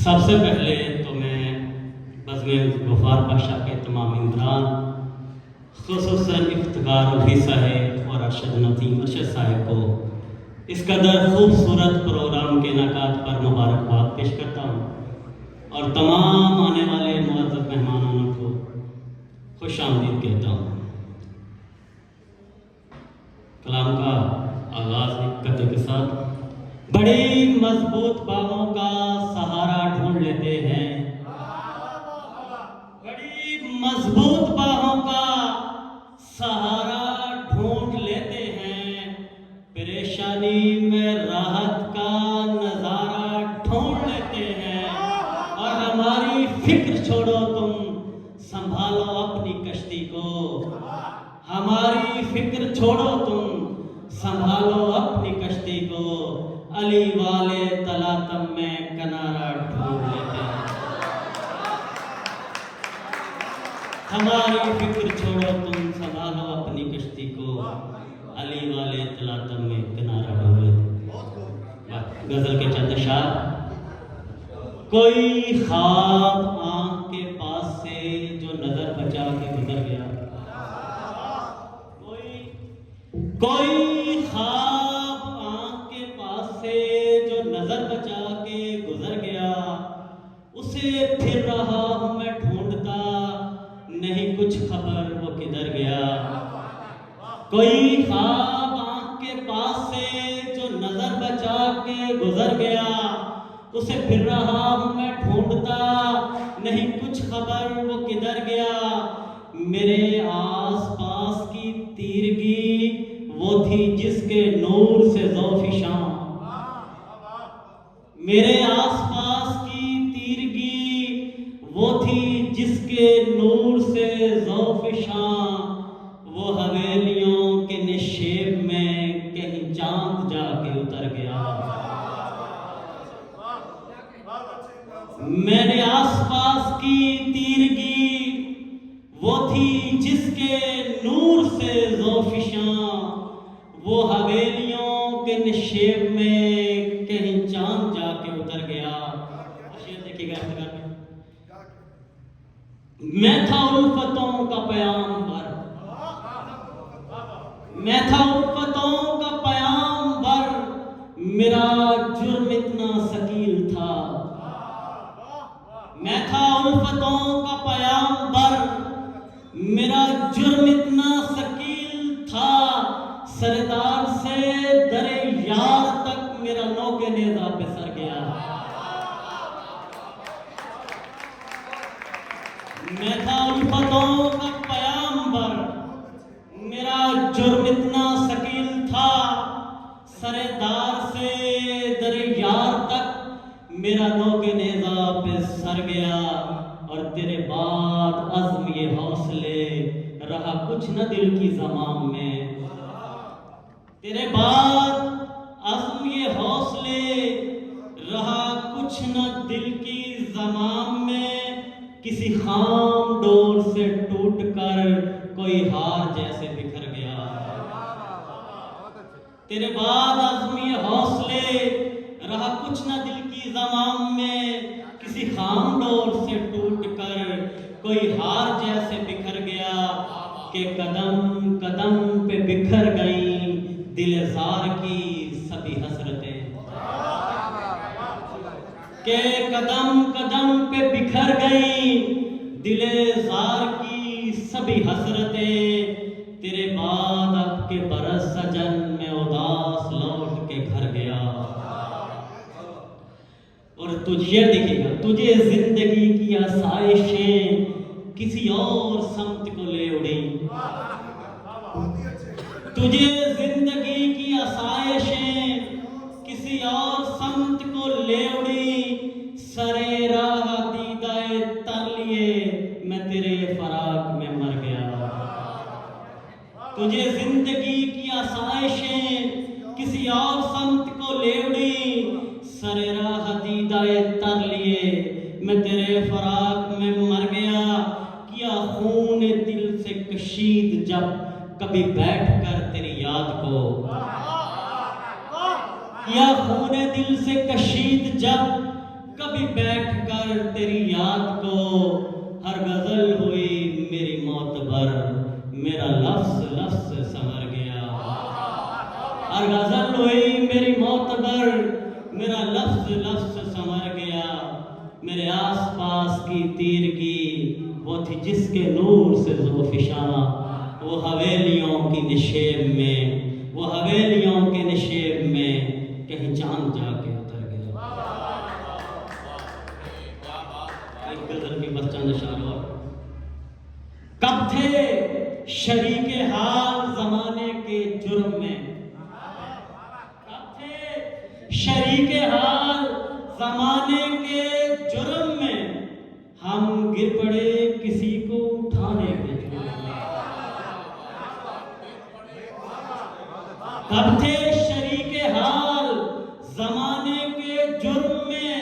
سب سے پہلے تو میں بزم غفار پاشا کے تمام ممبران خصوصاً افتخار الہی صاحب اور ارشد نظیم ارشد صاحب کو اس قدر خوبصورت پروگرام کے انعقاد پر مبارکباد پیش کرتا ہوں اور تمام آنے والے معزز مہمانوں کو خوش آمدید کہتا ہوں۔ کلام کا آغاز ایک قطعے کے ساتھ۔ بڑی مضبوط باغوں کا سہارا ڈھونڈ لیتے ہیں، بڑی مضبوط باغوں کا سہارا ڈھونڈ لیتے ہیں، پریشانی میں راحت کا نظارہ ڈھونڈ لیتے ہیں، اور ہماری فکر چھوڑو تم سنبھالو اپنی کشتی کو، ہماری فکر چھوڑو تم سنبھالو اپنی کشتی کو، علی والے تلاتم میں کنارہ ڈھونڈ لیتے ہیں۔ ہماری فکر چھوڑو تم سنبھالو اپنی کشتی کو، علی والے تلاتم میں کنارہ ڈھونڈ لیتے ہیں۔ غزل کے چند اشعار۔ کوئی خواب آنکھ کے پاس سے جو نظر بچا کے گزر گیا، کوئی خواب آنکھ کے پاس سے جو نظر بچا کے گزر گیا، اسے پھر رہا ہوں میں ڈھونڈتا، نہیں کچھ خبر وہ کدھر گیا۔ کوئی خواب آنکھ کے پاس سے جو نظر بچا کے گزر گیا، اسے پھر رہا ہوں میں ڈھونڈتا، نہیں کچھ خبر وہ کدھر گیا۔ میرے آس پاس کی تیرگی وہ تھی جس کے نور سے ذوف شام، میرے آس پاس کی تیرگی وہ تھی جس کے نور سے ذوف شام، وہ حویلیوں کے نشیب میں کہیں چاند جا کے اتر گیا۔ میرے آس پاس کی تیرگی وہ تھی جس کے نور سے ذوف شام، وہ حویلیوں کے نشیب میں کہیں چاند جا کے اتر گیا۔ شعر دیکھیے گا افتخار میں۔ میں تھا الفتوں کا پیامبر، میں تھا الفتوں کا پیامبر، میرا جرم اتنا ثقیل تھا، میں تھا الفتوں کا پیامبر، میرا جرم اتنا ثقیل تھا، سردار سے در یار تک میرا نوک نیزہ پہ سر گیا۔ میں تھا الفتوں کا پیامبر، میرا جرم اتنا ثقیل تھا، سردار سے در یار تک میرا نوک نیزہ پہ سر گیا۔ اور تیرے بعد عزم یہ حوصلے رہا کچھ نہ دل کی زمام میں، تیرے بعد عزم یہ حوصلے رہا کچھ نہ دل کی زمام میں، کسی خام ڈور سے ٹوٹ کر کوئی ہار جیسے بکھر گیا۔ تیرے بعد عزم یہ حوصلے رہا کچھ نہ دل کی زمام میں، کسی خام ڈور سے ٹوٹ کر کوئی ہار جیسے بکھر گیا، کہ قدم قدم پہ بکھر گئیں دل زار کی سبھی حسرتیں، کہ قدم قدم پہ بکھر گئیں دل زار کی سبھی حسرتیں، تیرے بعد اب کے برس سجن میں اداس لوٹ کے گھر گیا۔ اور تجھے دیکھے گا، تجھے زندگی کی آسائشیں کسی اور سمت کو لے اڑیں، تجھے زندگی کی آسائشیں کسی اور سمت کو لے اڑیں، سرے راہ دیدہ تر لیے میں تیرے فراق میں مر گیا۔ تجھے زندگی کی آسائشیں کسی اور سمت کو لے اڑیں، سرے راہ دیدہ تر لیے میں تیرے فراق میں مر گیا۔ کیا خون دل سے کشید جب کبھی بیٹھ کر تیری یاد کو، کیا خون دل سے کشید جب کبھی بیٹھ کر تیری یاد کو ہر غزل ہوئی میری معتبر، میرا لفظ لفظ سنور گیا، ہر غزل ہوئی میری معتبر، میرا لفظ لفظ سنور گیا، میرے آس پاس کی تیرگی وہ تھی جس کے نور سے ذوفشاں، وہ حویلیوں کی نشیب میں، وہ حویلیوں کے نشیب میں کہیں چاند جا کے اتر گیا۔ ایک غزل کی بس چند اشعار اور۔ کب تھے شریک حال زمانے کے جرم میں، کب تھے شریک حال زمانے کے جرم میں، ہم گر پڑے کسی کو اٹھانے کے جرم میں۔ کب تھے شریک حال زمانے کے جرم میں،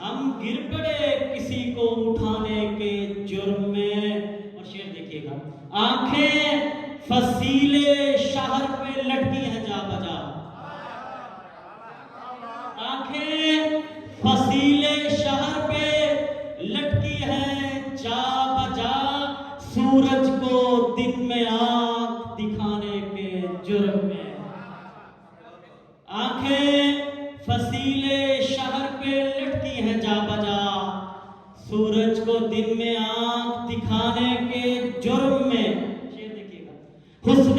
ہم گر پڑے کسی کو اٹھانے کے جرم میں۔ اور شعر دیکھیے گا، آنکھیں فصیل شہر پہ لٹکی ہیں جا بجا، آنکھیں فصیل شہر پہ لٹکی ہے جا بجا، سورج کو دن میں آنکھ دکھانے کے جرم میں۔ آنکھیں فصیل شہر پہ لٹکی ہیں جا بجا، سورج کو دن میں آنکھ دکھانے کے جرم میں۔ شعر دیکھیے گا، حسن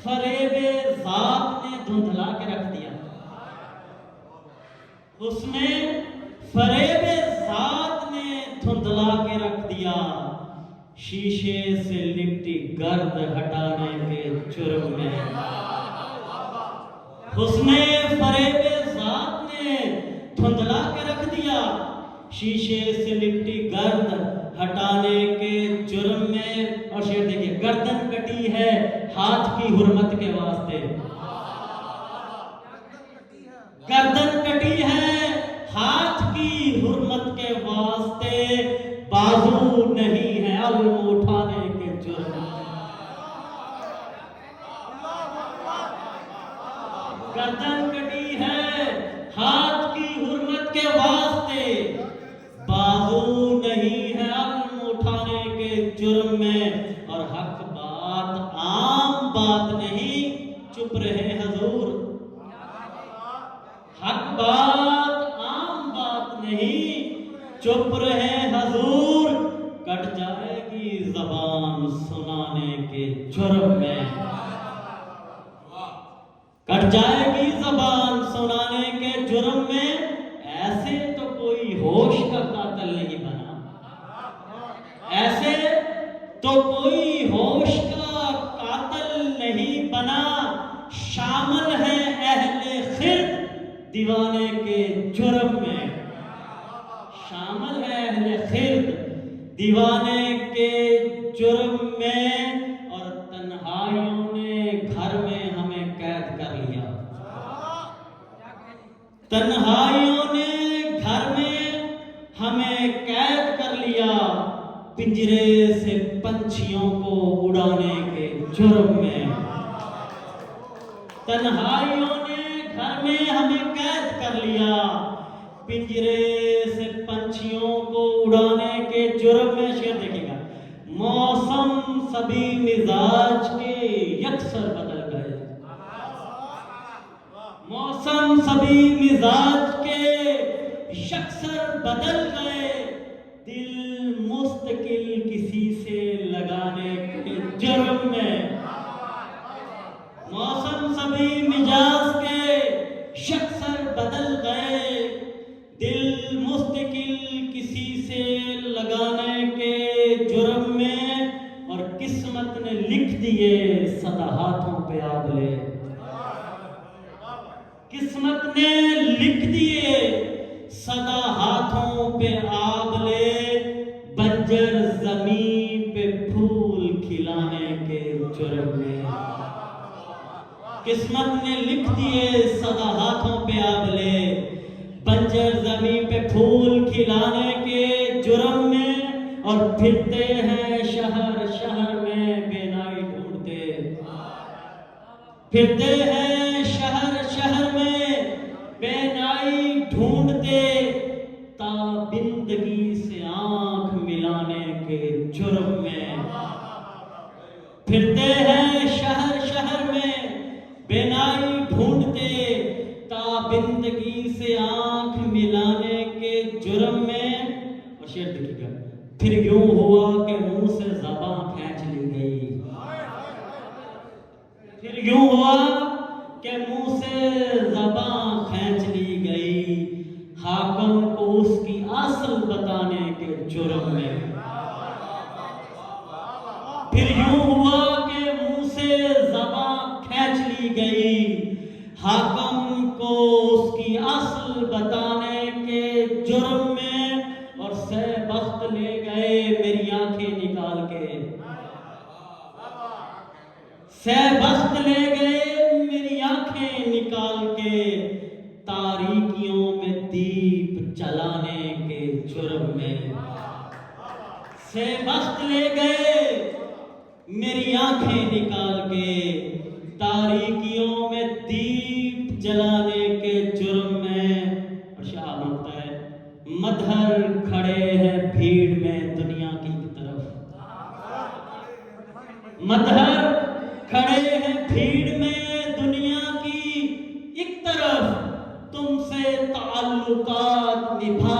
فریب ذات نے دھندلا کے رکھ دیا، حسن فریب ذات نے دھندلا کے رکھ دیا، شیشے سے لپٹی گرد ہٹانے کے جرم میں۔ حسن فریب ذات نے دھندلا کے رکھ دیا، شیشے سے لپٹی گرد ہٹانے کے جرم میں۔ اور شعر دیکھیے، گردن کٹی ہے ہاتھ کی حرمت کے واسطے، گردن کٹی ہے ہاتھ کی حرمت کے واسطے، بازو نہیں ہے علم اٹھانے کے جرم میں۔ گردن کٹی ہے ہاتھ کی حرمت کے واسطے، بازو نہیں ہے علم اٹھانے کے جرم میں۔ اور حق بات عام بات نہیں، چپ رہے حضور، حق بات عام بات نہیں، چپ رہے حضور، کٹ جائے گی زبان سنانے کے جرم میں، کٹ جائے گی زبان سنانے کے جرم میں۔ ایسے تو کوئی ہوش کا قاتل نہیں بنا، ایسے تو کوئی ہوش کا قاتل نہیں بنا، شامل ہے اہل خرد دیوانے کے جرم میں، شامل ہے اہل خرد دیوانے کے جرم میں۔ اور تنہائیوں نے گھر میں ہمیں قید کر لیا، تنہائیوں نے گھر میں ہمیں قید کر لیا، پنجرے سے پنچھیوں کو اڑانے کے جرم میں، تنہائیوں نے گھر میں ہمیں قید کر لیا، پنجرے سے پنچھیوں کو اڑانے کے جرم میں۔ شعر دیکھیے گا، موسم سبھی مزاج کے یکسر بدل گئے، موسم سبھی مزاج کے یکسر بدل گئے، دل مستقل کسی سے لگانے کے جرم میں، موسم سبھی مزاج کے یکسر بدل گئے، دل مستقل کسی سے لگانے کے جرم میں۔ اور قسمت نے لکھ دیے سدا ہاتھوں پہ آبلے، قسمت نے لکھ دیے سدا ہاتھوں پہ آبلے، بنجر زمین پہ پھول کھلانے کے جرم میں، قسمت نے لکھ دیے سدا ہاتھوں پہ آبلے، بنجر زمین پہ پھول کھلانے کے جرم میں۔ اور پھرتے ہیں شہر شہر میں بے نائی ڈھونڈتے، پھرتے ہیں شہر شہر میں بے نائی ڈھونڈتے، پابندگی سے آنکھ ملانے کے جرم میں، اور شعر دیکھیے گا، پھر یوں ہوا کہ منہ سے زباں کھینچ لی گئی، پھر یوں ہوا کہ منہ سے زباں کھینچ لی گئی، حاکم کو اس کی اصل بتانے کے جرم میں، پھر یوں ہوا کہ منہ سے زباں کھینچ لی گئی، حاکم کو اس کی اصل بتانے کے جرم میں، اور سے بخت لے گئے میری آنکھیں نکال کے، سے بخت لے گئے میری آنکھیں نکال کے، تاریکیوں میں دیپ جلانے کے جرم میں، سے بخت لے گئے میری آنکھیں نکال کے، تاریکیوں میں دیپ جلانے کے جرم میں، اور شاہ مانگتا ہے مدھر کھڑے ہیں بھیڑ میں دنیا کی طرف، مدھر کھڑے ہیں بھیڑ میں دنیا کی ایک طرف، تم سے تعلقات نبھا